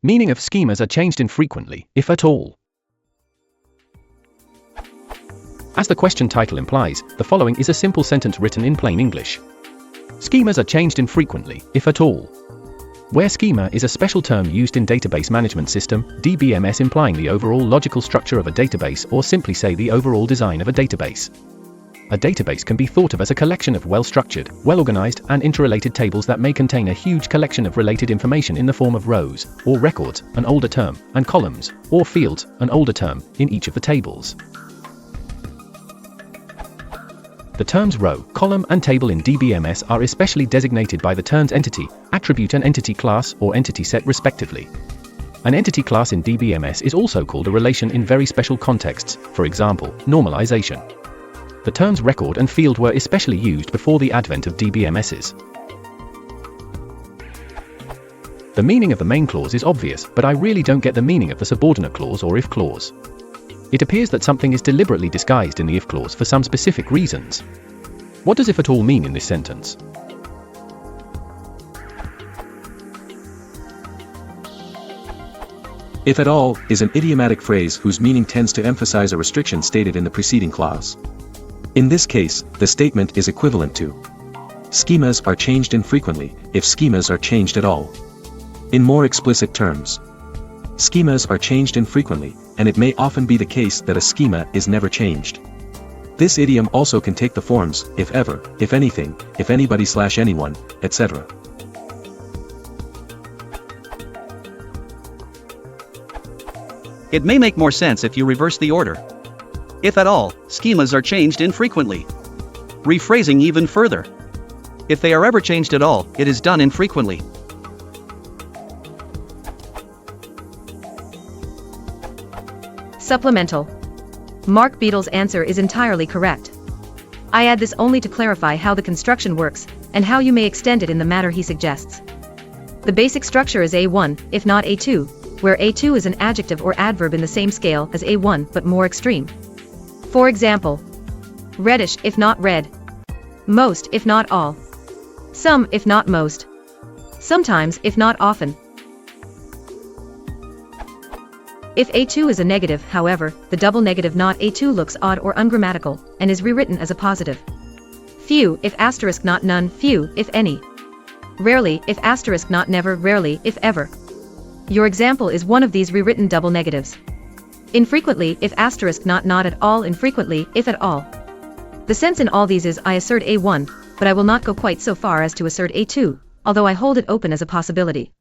Meaning of schemas are changed infrequently, if at all. As the question title implies, the following is a simple sentence written in plain English. Schemas are changed infrequently, if at all. Where schema is a special term used in database management system, DBMS, implying the overall logical structure of a database, or simply say the overall design of a database. A database can be thought of as a collection of well-structured, well-organized, and interrelated tables that may contain a huge collection of related information in the form of rows, or records, an older term, and columns, or fields, an older term, in each of the tables. The terms row, column, and table in DBMS are especially designated by the terms entity, attribute, and entity class or entity set respectively. An entity class in DBMS is also called a relation in very special contexts, for example, normalization. The terms record and field were especially used before the advent of DBMSs. The meaning of the main clause is obvious, but I really don't get the meaning of the subordinate clause or if clause. It appears that something is deliberately disguised in the if clause for some specific reasons. What does if at all mean in this sentence? If at all is an idiomatic phrase whose meaning tends to emphasize a restriction stated in the preceding clause. In this case, the statement is equivalent to schemas are changed infrequently, if schemas are changed at all. In more explicit terms, schemas are changed infrequently, and it may often be the case that a schema is never changed. This idiom also can take the forms, if ever, if anything, if anybody/anyone, etc. It may make more sense if you reverse the order. If at all, schemas are changed infrequently. Rephrasing even further. If they are ever changed at all, it is done infrequently. Supplemental. Mark Beadle's answer is entirely correct. I add this only to clarify how the construction works, and how you may extend it in the manner he suggests. The basic structure is A1, if not A2, where A2 is an adjective or adverb in the same scale as A1 but more extreme. For example, reddish if not red. Most if not all. Some if not most. Sometimes if not often. If A2 is a negative, however, the double negative not A2 looks odd or ungrammatical, and is rewritten as a positive. Few if asterisk not none, few if any. Rarely if asterisk not never, rarely if ever. Your example is one of these rewritten double negatives. Infrequently if asterisk not at all, infrequently if at all. The sense in all these is I assert A1, but I will not go quite so far as to assert A2, although I hold it open as a possibility.